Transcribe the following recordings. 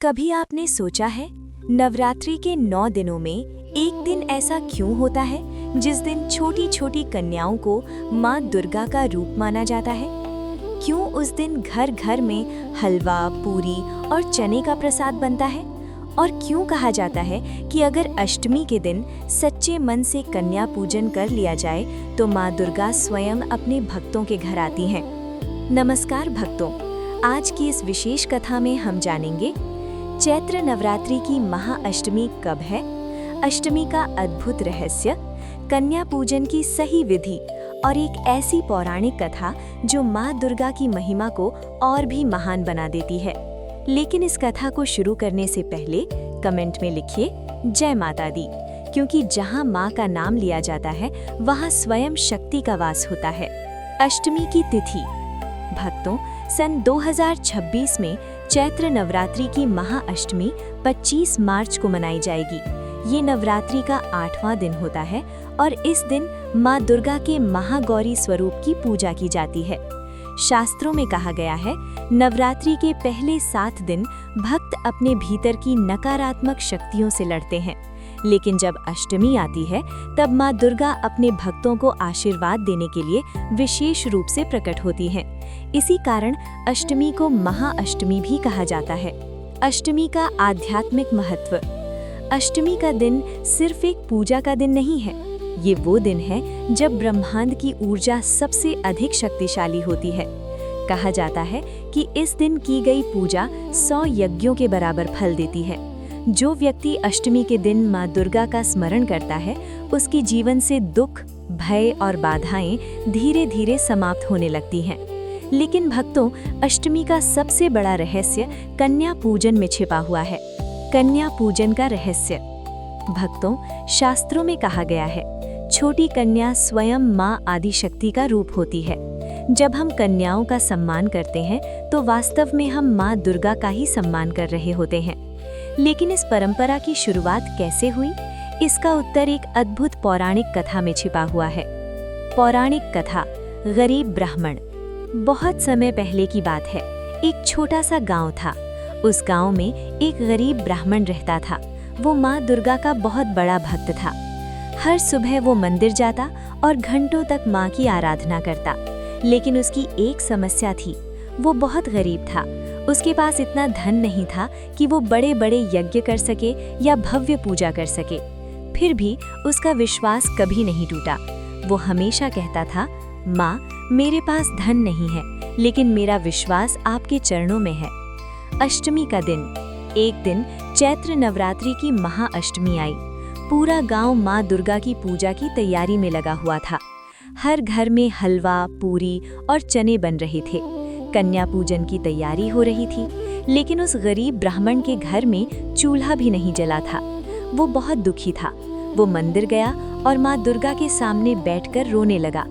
कभी आपने सोचा है नवरात्रि के 9 दिनों में एक दिन ऐसा क्यों होता है जिस दिन छोटी छोटी कन्याओं को माँ दुर्गा का रूप माना जाता है? क्यों उस दिन घर घर में हलवा, पूरी और चने का प्रसाद बनता है? और क्यों कहा जाता है कि अगर अष्टमी के दिन सच्चे मन से कन्या पूजन कर लिया जाए तो माँ दुर्गा स्वयं अपने भक्तों के घर आती हैं? नमस्कार भक्तों, आज की इस विशेष कथा में हम जानेंगे चैत्र नवरात्रि की महाअष्टमी कब है, अष्टमी का अद्भुत रहस्य, कन्या पूजन की सही विधि और एक ऐसी पौराणिक कथा जो माँ दुर्गा की महिमा को और भी महान बना देती है। लेकिन इस कथा को शुरू करने से पहले कमेंट में लिखिए जय माता दी, क्योंकि जहाँ माँ का नाम लिया जाता है वहाँ स्वयं शक्ति का वास होता है। अष्टमी की तिथि। भक्तों, सन 2026 में चैत्र नवरात्रि की महाअष्टमी 25 मार्च को मनाई जाएगी। ये नवरात्रि का 8वां दिन होता है और इस दिन माँ दुर्गा के महागौरी स्वरूप की पूजा की जाती है। शास्त्रों में कहा गया है, नवरात्रि के पहले 7 दिन भक्त अपने भीतर की नकारात्मक शक्तियों से लड़ते हैं, लेकिन जब अष्टमी आती है तब माँ दुर्गा अपने भक्तों को आशीर्वाद देने के लिए विशेष रूप से प्रकट होती हैं। इसी कारण अष्टमी को महाअष्टमी भी कहा जाता है। अष्टमी का आध्यात्मिक महत्व। अष्टमी का दिन सिर्फ एक पूजा का दिन नहीं है, ये वो दिन है जब ब्रह्मांड की ऊर्जा सबसे अधिक शक्तिशाली होती है। कहा जाता है कि इस दिन की गई पूजा 100 यज्ञों के बराबर फल देती है। जो व्यक्ति अष्टमी के दिन माँ दुर्गा का स्मरण करता है, उसके जीवन से दुख, भय और बाधाएं धीरे धीरे समाप्त होने लगती हैं। लेकिन भक्तों, अष्टमी का सबसे बड़ा रहस्य कन्या पूजन में छिपा हुआ है। कन्या पूजन का रहस्य। भक्तों, शास्त्रों में कहा गया है, छोटी कन्या स्वयं माँ आदिशक्ति का रूप होती है। जब हम कन्याओं का सम्मान करते हैं तो वास्तव में हम माँ दुर्गा का ही सम्मान कर रहे होते हैं। लेकिन इस परंपरा की शुरुआत कैसे हुई? इसका उत्तर एक अद्भुत पौराणिक कथा में छिपा हुआ है। पौराणिक कथा, गरीब ब्राह्मण। बहुत समय पहले की बात है। एक छोटा सा गांव था। उस गांव में एक गरीब ब्राह्मण रहता था। वो माँ दुर्गा का बहुत बड़ा भक्त था। हर सुबह वो मंदिर जाता और घंटों तक माँ की आराधना करता। लेकिन उसकी एक समस्या थी, वो बहुत गरीब था। उसके पास इतना धन नहीं था कि वो बड़े बड़े यज्ञ कर सके या भव्य पूजा कर सके। फिर भी उसका विश्वास कभी नहीं टूटा। वो हमेशा कहता था, माँ, मेरे पास धन नहीं है, लेकिन मेरा विश्वास आपके चरणों में है। अष्टमी का दिन। एक दिन चैत्र नवरात्रि की महाअष्टमी आई। पूरा गांव माँ दुर्गा की पूजा की तैयारी में लगा हुआ था। हर घर में हलवा, पूरी और चने बन रहे थे। कन्या पूजन की तैयारी हो रही थी, लेकिन उस गरीब ब्राह्मण के घर में चूल्हा भी नहीं जला था। वो बहुत दुखी था। वो मंदिर गया और माँ दुर्गा के सामने बैठकर रोने लगा।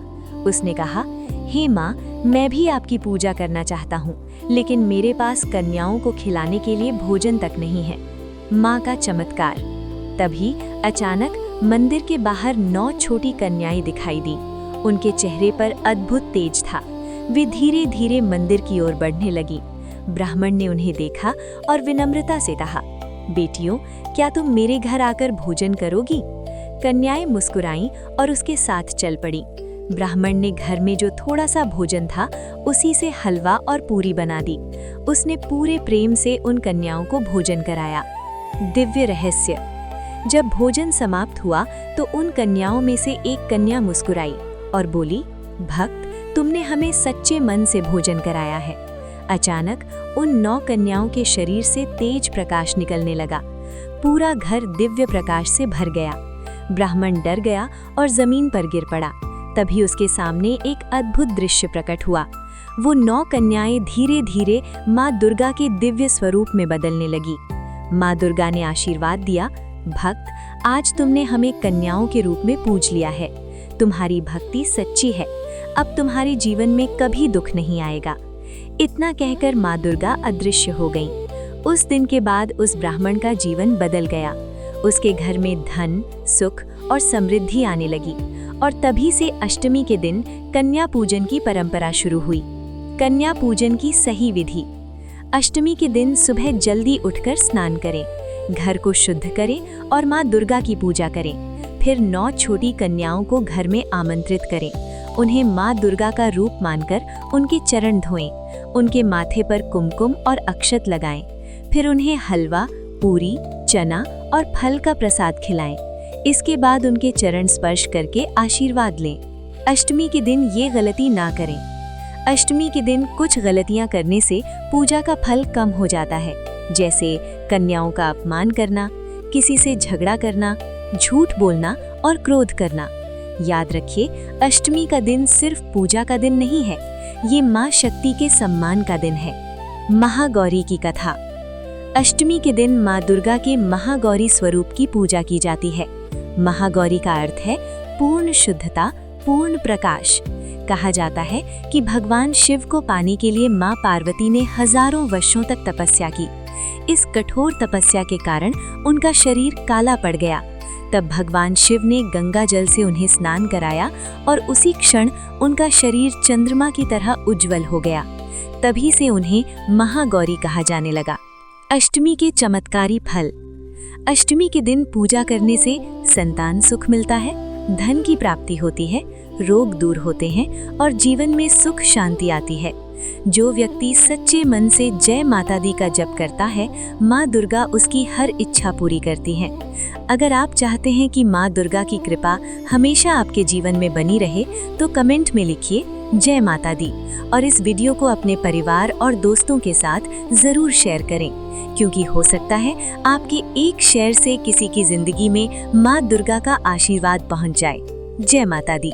उसने कहा, हे माँ, मैं भी आपकी पूजा करना चाहता हूँ, लेकिन मेरे पास कन्याओं को खिलाने के लिए भोजन तक नहीं है। माँ का चमत्कार। तभी अचानक मंदिर के बाहर 9 छोटी कन्याएं दिखाई दी। उनके चेहरे पर अद्भुत तेज था। वे धीरे धीरे मंदिर की ओर बढ़ने लगी। ब्राह्मण ने उन्हें देखा और विनम्रता से कहा, बेटियों, क्या तुम मेरे घर आकर भोजन करोगी? कन्याएं मुस्कुराईं और उसके साथ चल पड़ी। ब्राह्मण ने घर में जो थोड़ा सा भोजन था उसी से हलवा और पूरी बना दी। उसने पूरे प्रेम से उन कन्याओं को भोजन कराया। दिव्य रहस्य। जब भोजन समाप्त हुआ तो उन कन्याओं में से एक कन्या मुस्कुराई और बोली, भक्त, तुमने हमें सच्चे मन से भोजन कराया है। अचानक उन 9 कन्याओं के शरीर से तेज प्रकाश निकलने लगा। पूरा घर दिव्य प्रकाश से भर गया। ब्राह्मण डर गया और जमीन पर गिर पड़ा। तभी उसके सामने एक अद्भुत दृश्य प्रकट हुआ। वो 9 कन्याएं धीरे धीरे माँ दुर्गा के दिव्य स्वरूप में बदलने लगी। माँ दुर्गा ने आशीर्वाद दिया, भक्त, आज तुमने हमें कन्याओं के रूप में पूज लिया है। तुम्हारी भक्ति सच्ची है। अब तुम्हारे जीवन में कभी दुख नहीं आएगा। इतना कहकर माँ दुर्गा अदृश्य हो गईं। उस दिन के बाद उस ब्राह्मण का जीवन बदल गया। उसके घर में धन, सुख और समृद्धि आने लगी और तभी से अष्टमी के दिन कन्या पूजन की परंपरा शुरू हुई। कन्या पूजन की सही विधि। अष्टमी के दिन सुबह जल्दी उठकर स्नान करें, घर को शुद्ध करें और माँ दुर्गा की पूजा करें। फिर 9 छोटी कन्याओं को घर में आमंत्रित करें। उन्हें माँ दुर्गा का रूप मानकर उनके चरण धोएं, उनके माथे पर कुमकुम और अक्षत लगाएं। फिर उन्हें हलवा, पूरी, चना और फल का प्रसाद खिलाएं। इसके बाद उनके चरण स्पर्श करके आशीर्वाद लें। अष्टमी के दिन ये गलती ना करें। अष्टमी के दिन कुछ गलतियां करने से पूजा का फल कम हो जाता है, जैसे कन्याओं का अपमान करना, किसी से झगड़ा करना, झूठ बोलना और क्रोध करना। याद रखिए, अष्टमी का दिन सिर्फ पूजा का दिन नहीं है, ये माँ शक्ति के सम्मान का दिन है। महागौरी की कथा। अष्टमी के दिन माँ दुर्गा के महागौरी स्वरूप की पूजा की जाती है। महागौरी का अर्थ है पूर्ण शुद्धता, पूर्ण प्रकाश। कहा जाता है कि भगवान शिव को पाने के लिए माँ पार्वती ने हजारों वर्षों तक तपस्या की। इस कठोर तपस्या के कारण उनका शरीर काला पड़ गया। तब भगवान शिव ने गंगा जल से उन्हें स्नान कराया और उसी क्षण उनका शरीर चंद्रमा की तरह उज्जवल हो गया। तभी से उन्हें महागौरी कहा जाने लगा। अष्टमी के चमत्कारी फल। अष्टमी के दिन पूजा करने से संतान सुख मिलता है, धन की प्राप्ति होती है, रोग दूर होते हैं और जीवन में सुख शांति आती है। जो व्यक्ति सच्चे मन से जय माता दी का जप करता है, माँ दुर्गा उसकी हर इच्छा पूरी करती हैं। अगर आप चाहते हैं कि माँ दुर्गा की कृपा हमेशा आपके जीवन में बनी रहे, तो कमेंट में लिखिए जय माता दी और इस वीडियो को अपने परिवार और दोस्तों के साथ ज़रूर शेयर करें, क्योंकि हो सकता है आपके एक शेयर से किसी की जिंदगी में माँ दुर्गा का आशीर्वाद पहुँच जाए। जय माता दी।